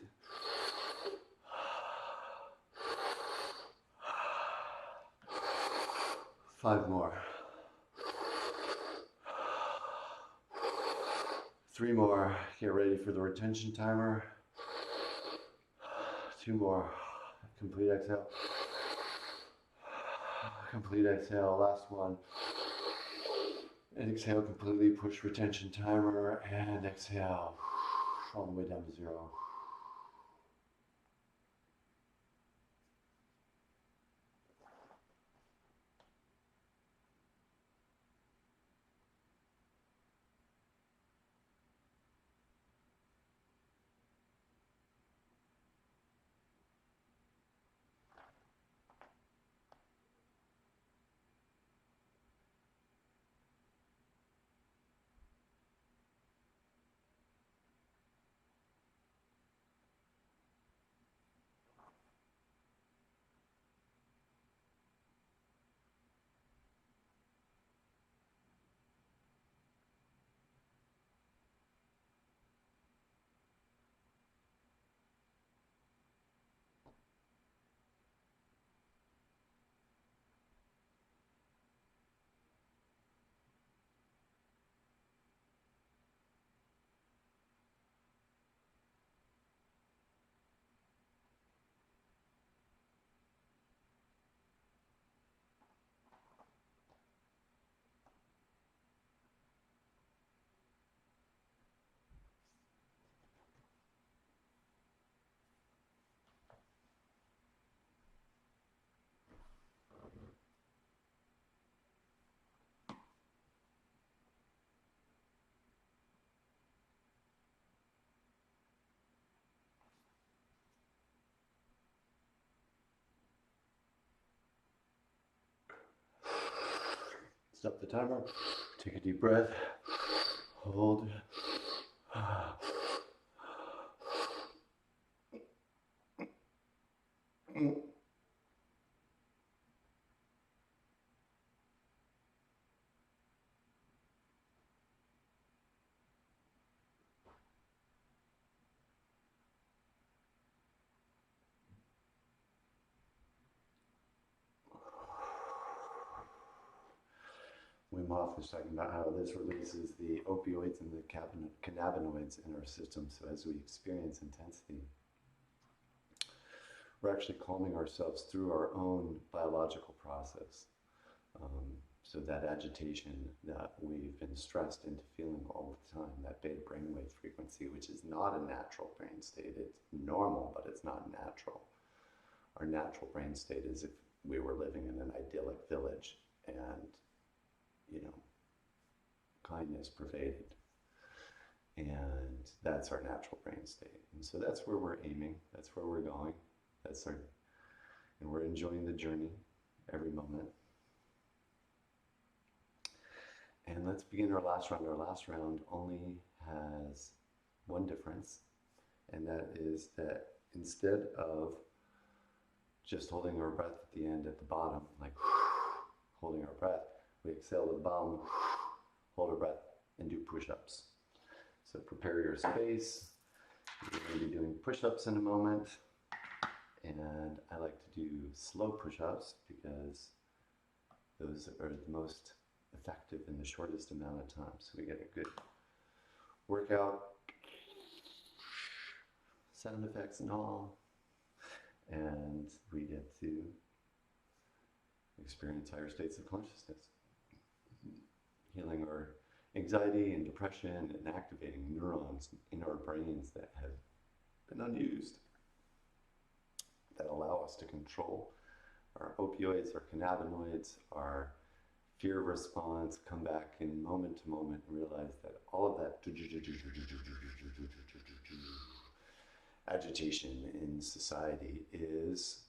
5 more. 3 more. Get ready for the retention timer. 2 more. Complete exhale. Complete exhale. Last one. And exhale completely. Push retention timer. And exhale. All the way down to 0. Stop the timer. Take a deep breath. Hold. Moff was talking about how this releases the opioids and the cannabinoids in our system. So as we experience intensity, we're actually calming ourselves through our own biological process. So that agitation that we've been stressed into feeling all the time, that beta brainwave frequency, which is not a natural brain state. It's normal, but it's not natural. Our natural brain state is if we were living in an idyllic village and, you know, kindness pervaded. And that's our natural brain state. And so that's where we're aiming. That's where we're going. And we're enjoying the journey every moment. And let's begin our last round. Our last round only has one difference, and that is that instead of just holding our breath at the end at the bottom, like holding our breath, we exhale to the bottom, hold our breath, and do push-ups. So prepare your space. We're going to be doing push-ups in a moment. And I like to do slow push-ups because those are the most effective in the shortest amount of time. So we get a good workout, sound effects and all, and we get to experience higher states of consciousness, healing our anxiety and depression and activating neurons in our brains that have been unused, that allow us to control our opioids, our cannabinoids, our fear response, come back in moment to moment and realize that all of that agitation in society is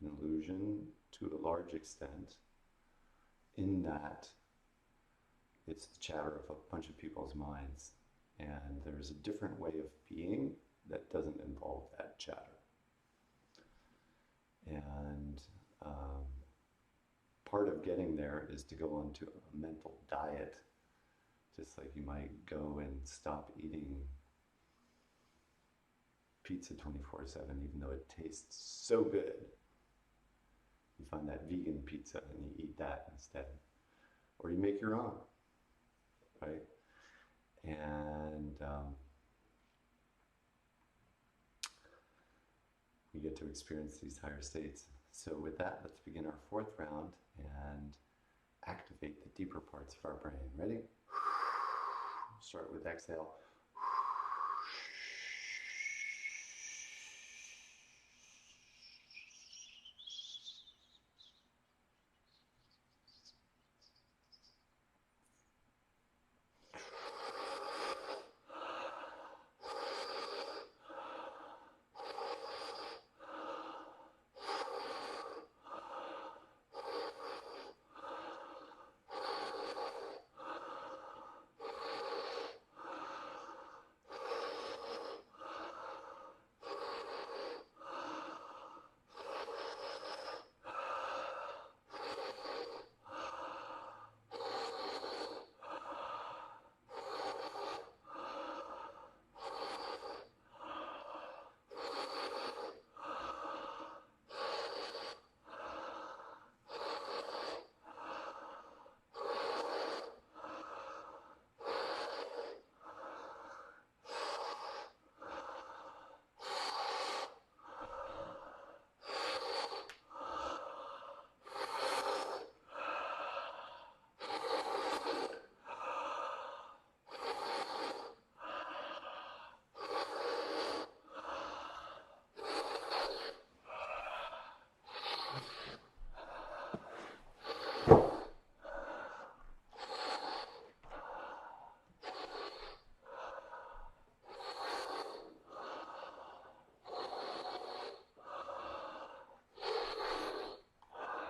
an illusion to a large extent, in that it's the chatter of a bunch of people's minds, and there's a different way of being that doesn't involve that chatter. And part of getting there is to go onto a mental diet, just like you might go and stop eating pizza 24/7, even though it tastes so good. You find that vegan pizza and you eat that instead. Or you make your own, right? And we get to experience these higher states. So with that, let's begin our fourth round and activate the deeper parts of our brain. Ready? Start with exhale.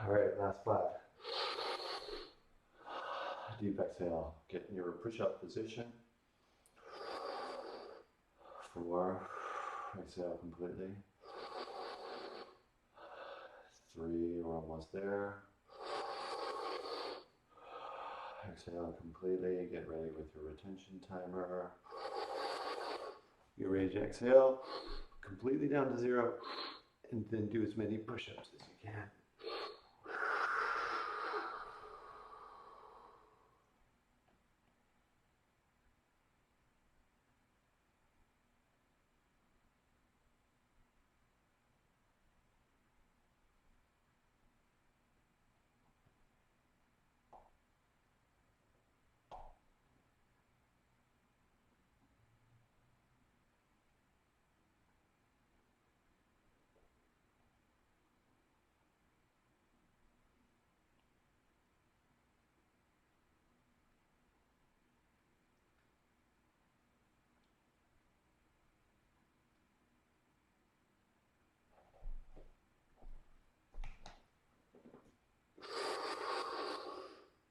All right, last 5. Deep exhale. Get in your push-up position. 4. Exhale completely. 3. We're almost there. Exhale completely. Get ready with your retention timer. Get ready to exhale completely down to 0, and then do as many push-ups as you can.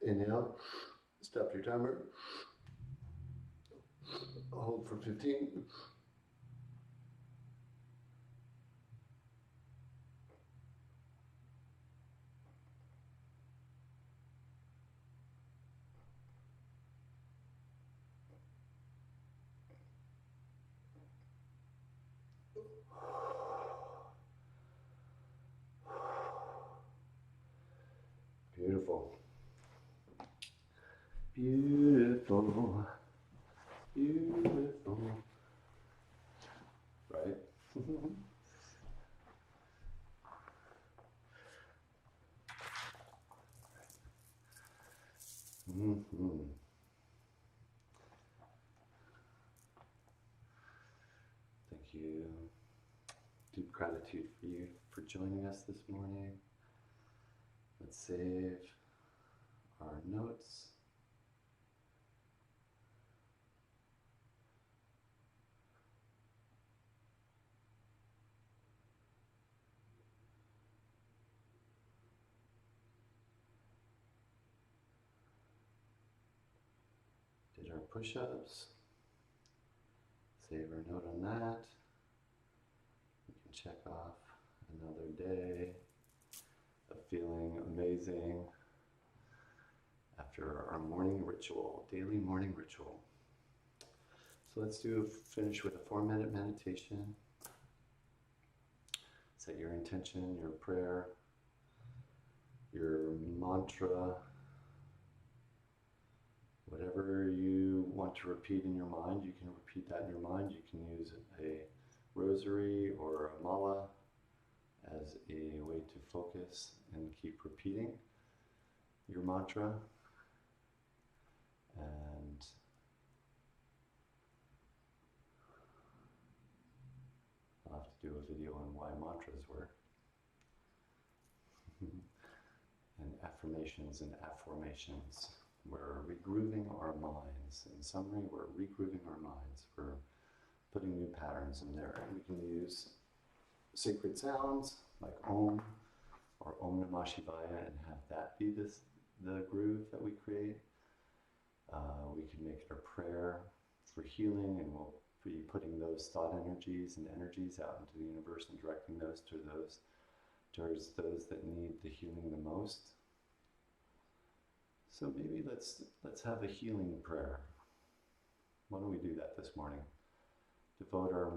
Inhale, stop your timer, hold for 15. Beautiful. Beautiful. Beautiful. Right? Mm-hmm. Thank you. Deep gratitude for you for joining us this morning. Let's save our notes. Did our push-ups. Save our note on that. We can check off another day of feeling amazing after our morning ritual, daily morning ritual. So let's finish with a 4-minute meditation. Set your intention, your prayer, your mantra, whatever you want to repeat in your mind, you can repeat that in your mind. You can use a rosary or a mala as a way to focus and keep repeating your mantra. And I'll have to do a video on why mantras work. And affirmations and afformations. We're regrooving our minds. In summary, we're regrooving our minds. We're putting new patterns in there. And we can use sacred sounds like Om or Om Namah Shivaya and have that be the groove that we create. We can make it a prayer for healing, and we'll be putting those thought energies and energies out into the universe and directing those towards those that need the healing the most. So maybe let's have a healing prayer. Why don't we do that this morning? Devote our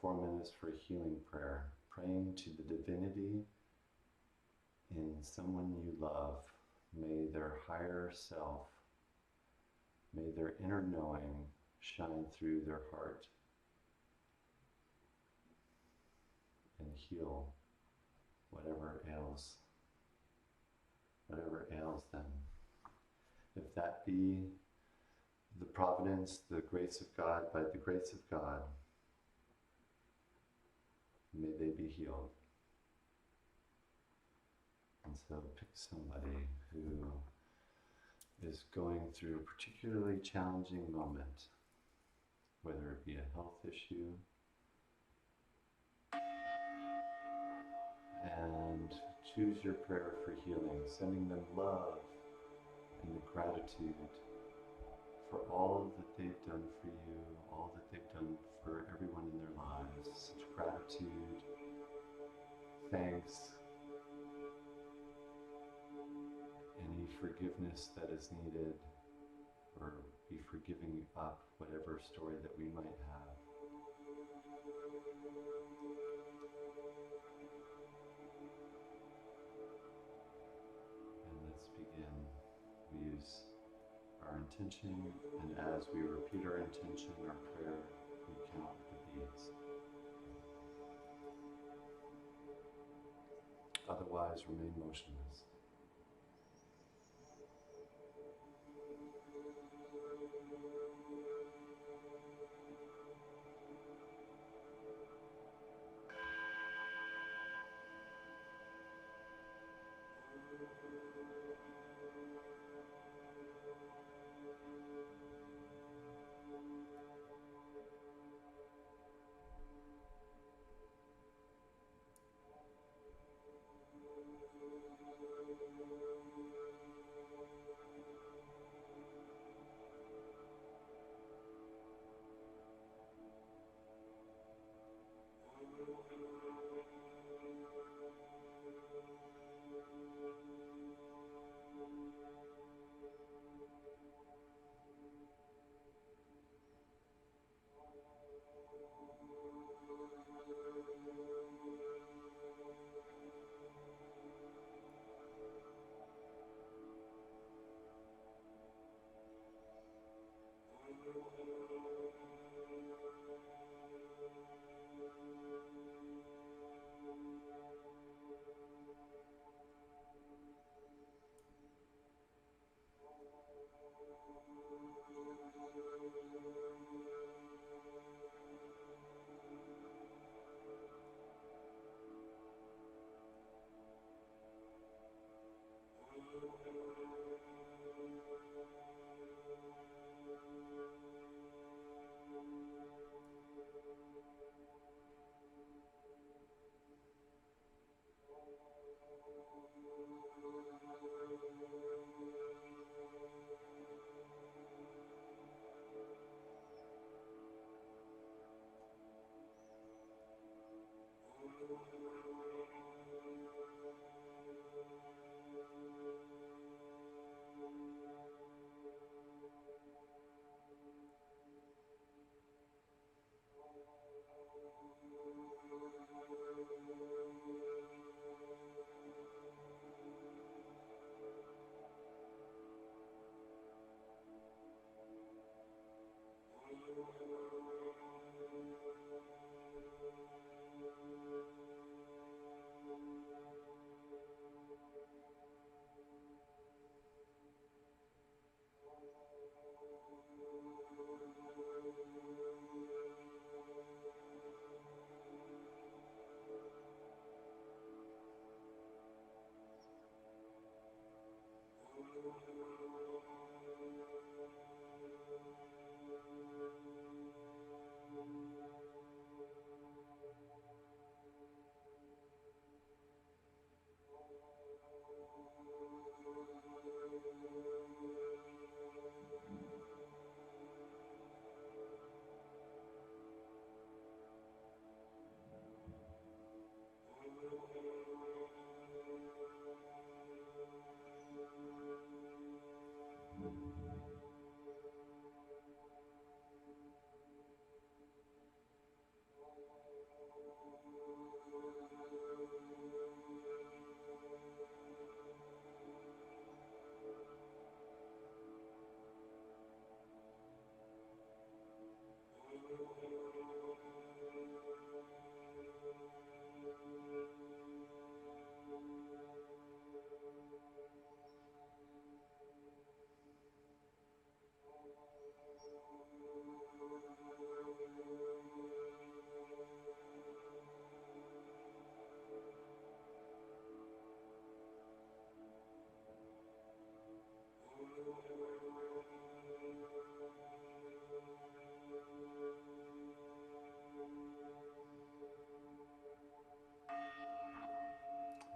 4 minutes for a healing prayer, praying to the divinity in someone you love. May their higher self, may their inner knowing shine through their heart and heal whatever ails them. If that be the providence, the grace of God, by the grace of God, may they be healed. And so pick somebody who is going through a particularly challenging moment, whether it be a health issue, and choose your prayer for healing, sending them love and gratitude for all that they've done for you, all that they've done for everyone in their lives. Such gratitude, thanks, any forgiveness that is needed, or be forgiving up whatever story that we might have. And let's begin. We use our intention, and as we repeat our intention, our prayer, we count the beads. Otherwise, remain motionless.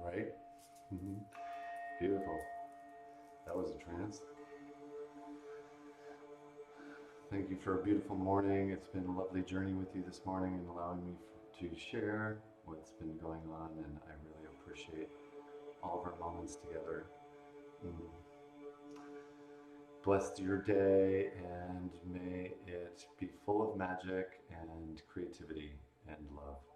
Right? Mm-hmm. Beautiful. That was a trance. Thank you for a beautiful morning. It's been a lovely journey with you this morning and allowing me to share what's been going on, and I really appreciate all of our moments together. Mm. Bless your day, and may it be full of magic and creativity and love.